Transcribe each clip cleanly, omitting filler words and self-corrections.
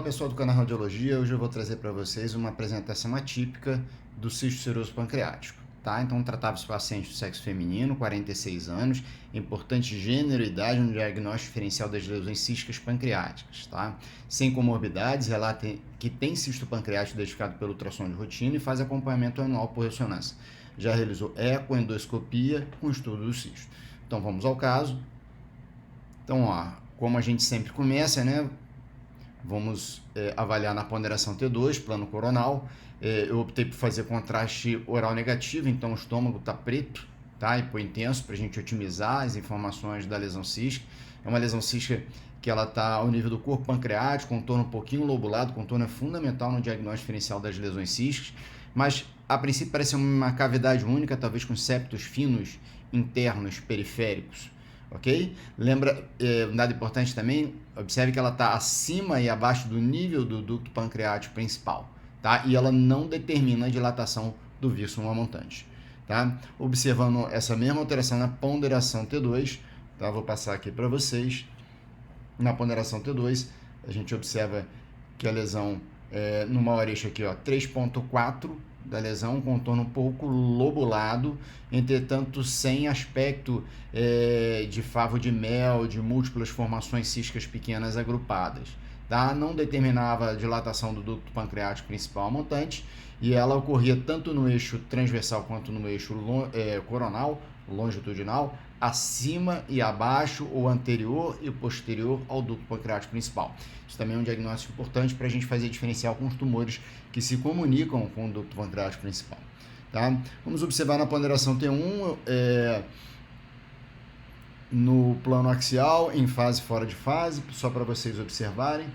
Olá pessoal do canal Radiologia, hoje eu vou trazer para vocês uma apresentação atípica do cisto seroso pancreático, tá? Então tratava-se paciente do sexo feminino, 46 anos, importante gênero e idade no diagnóstico diferencial das lesões císticas pancreáticas, tá? Sem comorbidades, relata que tem cisto pancreático identificado pelo ultrassom de rotina e faz acompanhamento anual por ressonância. Já realizou eco, endoscopia com estudo do cisto. Então vamos ao caso. Então, como a gente sempre começa, né? Vamos avaliar na ponderação T2, plano coronal. Eu optei por fazer contraste oral negativo, então o estômago está preto, tá? Hipointenso, para a gente otimizar as informações da lesão cística. É uma lesão cística que ela está ao nível do corpo pancreático, contorno um pouquinho lobulado, contorno é fundamental no diagnóstico diferencial das lesões císticas, mas a princípio parece uma cavidade única, talvez com septos finos internos periféricos. Ok? Lembra, um dado importante também, observe que ela está acima e abaixo do nível do ducto pancreático principal, tá? E ela não determina a dilatação do vírsum montante, tá? Observando essa mesma alteração na ponderação T2, tá? Vou passar aqui para vocês. Na ponderação T2, a gente observa que a lesão no maior eixo aqui, 3.4 da lesão, contorno um pouco lobulado, entretanto sem aspecto de favo de mel, de múltiplas formações císticas pequenas agrupadas. Tá? Não determinava a dilatação do ducto pancreático principal montante e ela ocorria tanto no eixo transversal quanto no eixo coronal, longitudinal, acima e abaixo ou anterior e posterior ao ducto pancreático principal. Isso também é um diagnóstico importante para a gente fazer diferencial com os tumores que se comunicam com o ducto pancreático principal. Tá? Vamos observar na ponderação T1, no plano axial, em fase fora de fase, só para vocês observarem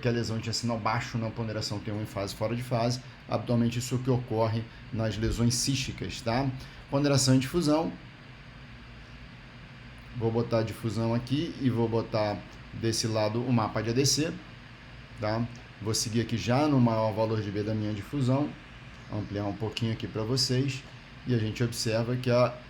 que a lesão tinha sinal baixo na ponderação T1 em fase fora de fase. Habitualmente isso que ocorre nas lesões císticas, tá? Ponderação em difusão. Vou botar a difusão aqui e vou botar desse lado o mapa de ADC, tá? Vou seguir aqui já no maior valor de B da minha difusão, ampliar um pouquinho aqui para vocês, e a gente observa que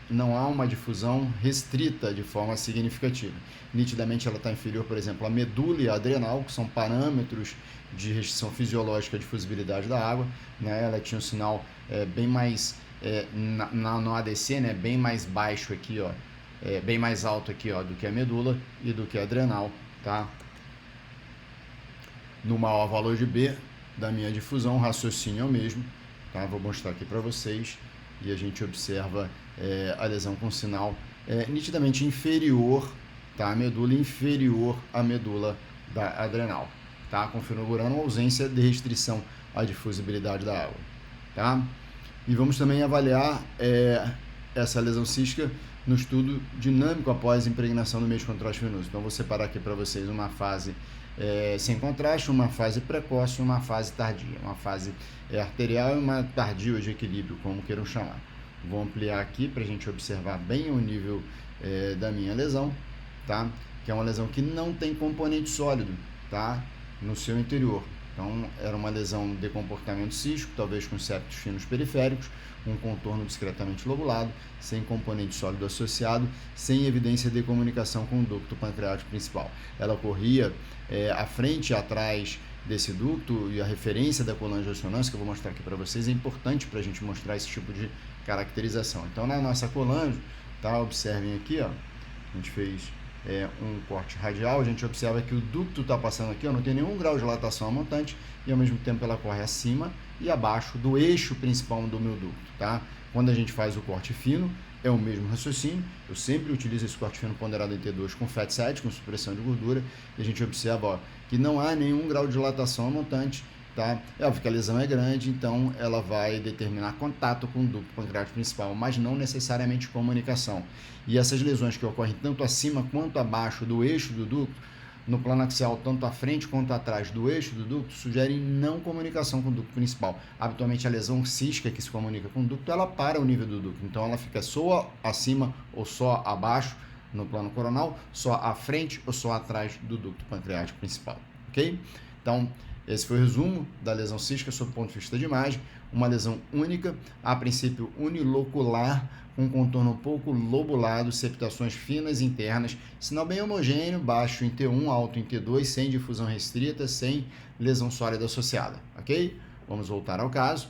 não há uma difusão restrita de forma significativa. Nitidamente ela está inferior, por exemplo, à medula e à adrenal, que são parâmetros de restrição fisiológica de fusibilidade da água, né? Ela tinha um sinal bem mais, no ADC, né? Bem mais baixo aqui, bem mais alto aqui, do que a medula e do que a adrenal, tá? No maior valor de B da minha difusão, o raciocínio é o mesmo, tá? Vou mostrar aqui para vocês e a gente observa a lesão com sinal nitidamente inferior, tá? A medula inferior à medula da adrenal, tá? Configurando a ausência de restrição à difusibilidade da água, tá? E vamos também avaliar essa lesão cística no estudo dinâmico após impregnação do meio de contraste venoso. Então, vou separar aqui para vocês uma fase sem contraste, uma fase precoce e uma fase tardia. Uma fase arterial e uma tardia de equilíbrio, como queiram chamar. Vou ampliar aqui para a gente observar bem o nível da minha lesão, tá? Que é uma lesão que não tem componente sólido, tá? No seu interior. Então, era uma lesão de comportamento cístico, talvez com septos finos periféricos, um contorno discretamente lobulado, sem componente sólido associado, sem evidência de comunicação com o ducto pancreático principal. Ela ocorria à frente e atrás desse ducto, e a referência da colangio-ressonância, que eu vou mostrar aqui para vocês, é importante para a gente mostrar esse tipo de caracterização. Então, na nossa colangio, tá? Observem aqui, a gente fez um corte radial, a gente observa que o ducto está passando aqui, não tem nenhum grau de dilatação montante, e ao mesmo tempo ela corre acima e abaixo do eixo principal do meu ducto, tá? Quando a gente faz o corte fino, é o mesmo raciocínio. Eu sempre utilizo esse corte fino ponderado em T2 com fat set, com supressão de gordura, e a gente observa que não há nenhum grau de dilatação montante, tá? É óbvio que a lesão é grande, então ela vai determinar contato com o ducto pancreático principal, mas não necessariamente comunicação. E essas lesões que ocorrem tanto acima quanto abaixo do eixo do ducto, no plano axial, tanto à frente quanto atrás do eixo do ducto, sugerem não comunicação com o ducto principal. Habitualmente a lesão cística que se comunica com o ducto, ela para o nível do ducto, então ela fica só acima ou só abaixo no plano coronal, só à frente ou só atrás do ducto pancreático principal, ok? Então, Esse foi o resumo da lesão cística sob o ponto de vista de imagem. Uma lesão única, a princípio unilocular, com contorno um pouco lobulado, septações finas internas, sinal bem homogêneo, baixo em T1, alto em T2, sem difusão restrita, sem lesão sólida associada, ok? Vamos voltar ao caso.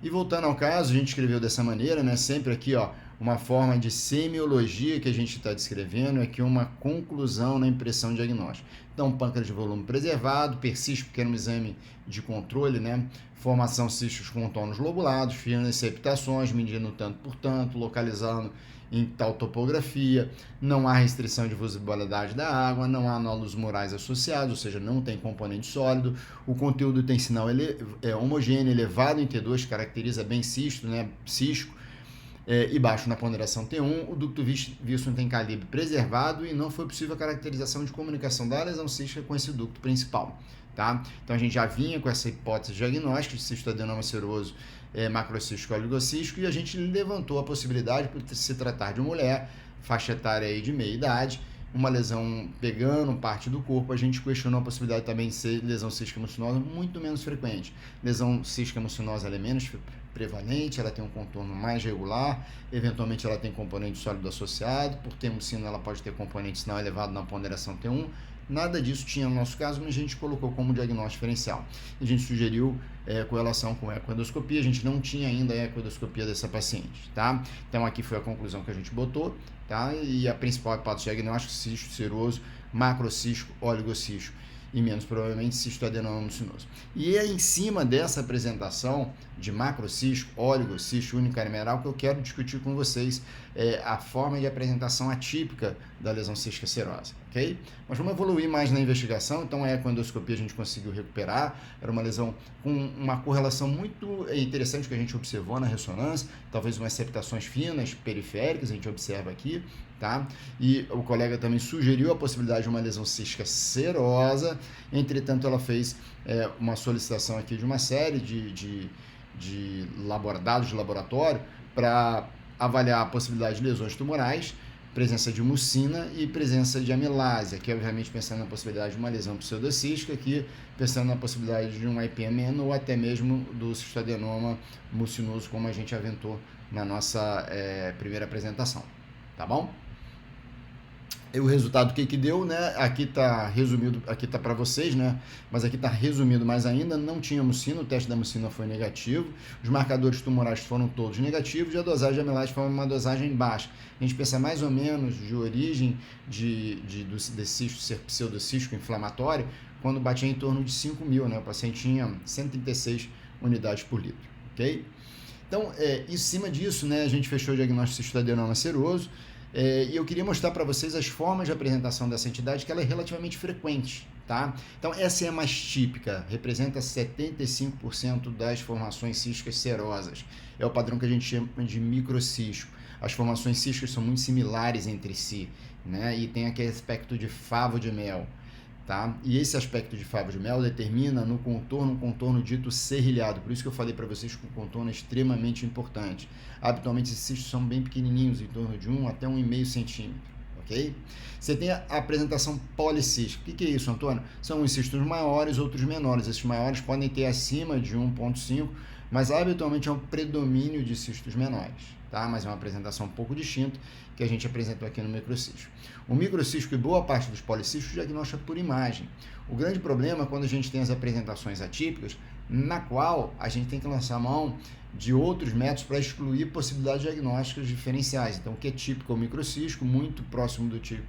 E voltando ao caso, a gente escreveu dessa maneira, né? Sempre aqui, ó, uma forma de semiologia que a gente está descrevendo, aqui uma conclusão na impressão diagnóstica. Então, pâncreas de volume preservado, persiste porque era um exame de controle, né? Formação císticos com contornos lobulados, finas septações, medindo tanto por tanto, localizando em tal topografia, não há restrição de visibilidade da água, não há nódulos murais associados, ou seja, não tem componente sólido, o conteúdo tem sinal homogêneo, elevado em T2, caracteriza bem cisto, né? Cisco, e baixo na ponderação T1, o ducto vístron tem calibre preservado e não foi possível a caracterização de comunicação da lesão cística com esse ducto principal. Tá? Então a gente já vinha com essa hipótese diagnóstica de cistoadenoma seroso macrocístico oligocístico e a gente levantou a possibilidade, por se tratar de uma mulher, faixa etária aí de meia idade, uma lesão pegando parte do corpo, a gente questionou a possibilidade também de ser lesão cística mucinosa muito menos frequente. Lesão cística mucinosa ela é menos prevalente, ela tem um contorno mais regular, eventualmente ela tem componente sólido associado, por ter mucina ela pode ter componente sinal elevado na ponderação T1, nada disso tinha no nosso caso, mas a gente colocou como diagnóstico diferencial. A gente sugeriu correlação com ecoendoscopia, a gente não tinha ainda a ecoendoscopia dessa paciente, tá? Então aqui foi a conclusão que a gente botou, tá? E a principal hipótese diagnóstica, cisto seroso, macrocístico, oligocístico e menos provavelmente cistoadenoma mucinoso. E é em cima dessa apresentação de macrocístico, oligocístico, unicameral que eu quero discutir com vocês a forma de apresentação atípica da lesão cística serosa, ok? Mas vamos evoluir mais na investigação, então a ecoendoscopia a gente conseguiu recuperar, era uma lesão com uma correlação muito interessante que a gente observou na ressonância, talvez umas septações finas, periféricas, a gente observa aqui, tá? E o colega também sugeriu a possibilidade de uma lesão cística serosa, entretanto ela fez uma solicitação aqui de uma série de dados de laboratório para avaliar a possibilidade de lesões tumorais, presença de mucina e presença de amilase, aqui obviamente pensando na possibilidade de uma lesão pseudocística, aqui pensando na possibilidade de um IPMN ou até mesmo do cistoadenoma mucinoso, como a gente aventou na nossa primeira apresentação, tá bom? E o resultado que deu, né? Aqui está resumido, aqui está para vocês, né? Mas aqui está resumido mais ainda, não tinha mucina, o teste da mucina foi negativo, os marcadores tumorais foram todos negativos e a dosagem de amilase foi uma dosagem baixa. A gente pensa mais ou menos de origem de cisto ser pseudocístico inflamatório, quando batia em torno de 5.000, né? O paciente tinha 136 unidades por litro, ok? Então, em cima disso, né? A gente fechou o diagnóstico de cistoadenoma seroso. E eu queria mostrar para vocês as formas de apresentação dessa entidade, que ela é relativamente frequente, tá? Então, essa é a mais típica, representa 75% das formações císticas serosas. É o padrão que a gente chama de microcístico. As formações císticas são muito similares entre si, né? E tem aquele aspecto de favo de mel, tá? E esse aspecto de favo de mel determina no contorno um contorno dito serrilhado, por isso que eu falei para vocês que o contorno é extremamente importante. Habitualmente esses cistos são bem pequenininhos, em torno de 1 até 1,5 centímetro, ok? Você tem a apresentação policística. O que é isso, Antônio? São os cistos maiores, outros menores. Esses maiores podem ter acima de 1,5, mas habitualmente é um predomínio de cistos menores, tá? Mas é uma apresentação um pouco distinta que a gente apresentou aqui no microcístico. O microcístico e boa parte dos policísticos diagnostica por imagem. O grande problema é quando a gente tem as apresentações atípicas, na qual a gente tem que lançar mão de outros métodos para excluir possibilidades diagnósticas diferenciais. Então, o que é típico é o microcístico, muito próximo do típico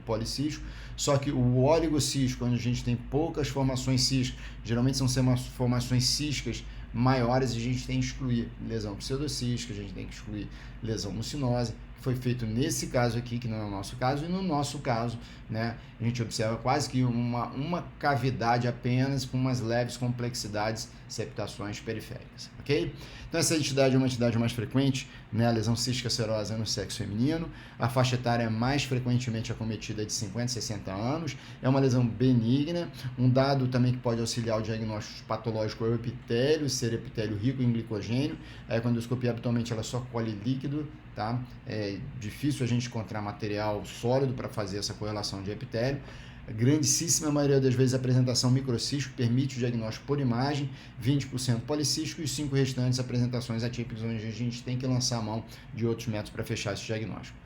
policístico, só que o oligocístico, onde a gente tem poucas formações císticas, geralmente são formações císticas maiores, a gente tem que excluir lesão pseudocística, a gente tem que excluir lesão mucinosa. Foi feito nesse caso aqui, que não é o nosso caso, e no nosso caso, né, a gente observa quase que uma cavidade apenas com umas leves complexidades, septações periféricas, ok? Então essa entidade é uma entidade mais frequente, né, a lesão cística serosa no sexo feminino, a faixa etária mais frequentemente acometida é de 50 a 60 anos, é uma lesão benigna, um dado também que pode auxiliar o diagnóstico patológico é o epitélio, ser epitélio rico em glicogênio, a ecoendoscopia habitualmente ela só colhe líquido, tá? É difícil a gente encontrar material sólido para fazer essa correlação de epitélio. A grandíssima maioria das vezes a apresentação microcístico permite o diagnóstico por imagem, 20% policístico e os 5 restantes apresentações atípicas, onde a gente tem que lançar a mão de outros métodos para fechar esse diagnóstico.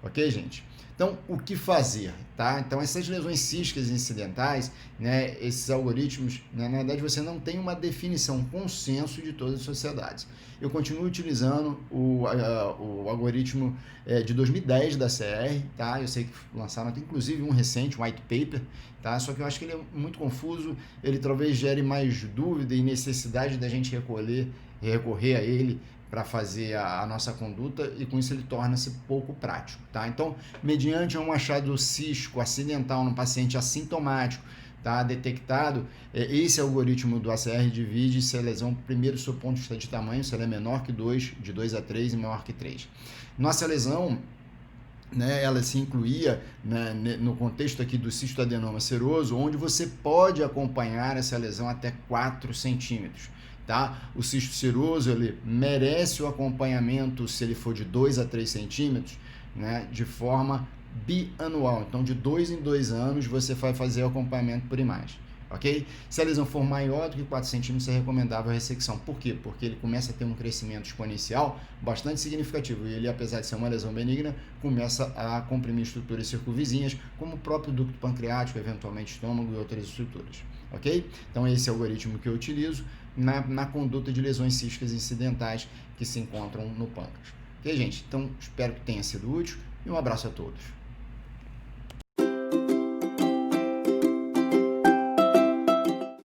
Ok, gente? Então, o que fazer, tá? Então, essas lesões císticas incidentais, né, esses algoritmos, né, na verdade, você não tem uma definição, consenso de todas as sociedades. Eu continuo utilizando o algoritmo de 2010 da CR, tá? Eu sei que lançaram até, inclusive, um recente, um white paper, tá? Só que eu acho que ele é muito confuso, ele talvez gere mais dúvida e necessidade da gente recorrer a ele para fazer a nossa conduta, e com isso ele torna-se pouco prático, tá? Então, mediante um achado cístico acidental num paciente assintomático, tá, detectado, esse algoritmo do ACR divide se a lesão, primeiro, seu ponto de vista de tamanho, se ela é menor que 2, de 2 a 3 e maior que 3. Nossa lesão, né, ela se incluía, né, no contexto aqui do cistoadenoma seroso, onde você pode acompanhar essa lesão até 4 centímetros. Tá? O cisto seroso, ele merece o acompanhamento se ele for de 2 a 3 centímetros, né, de forma bianual. Então, de 2 em 2 anos, você vai fazer o acompanhamento por imagem. Ok? Se a lesão for maior do que 4 centímetros, é recomendável a ressecção. Por quê? Porque ele começa a ter um crescimento exponencial bastante significativo. E ele, apesar de ser uma lesão benigna, começa a comprimir estruturas circunvizinhas, como o próprio ducto pancreático, eventualmente estômago e outras estruturas. Ok? Então, esse é o algoritmo que eu utilizo na conduta de lesões císticas incidentais que se encontram no pâncreas. Ok, gente? Então, espero que tenha sido útil e um abraço a todos.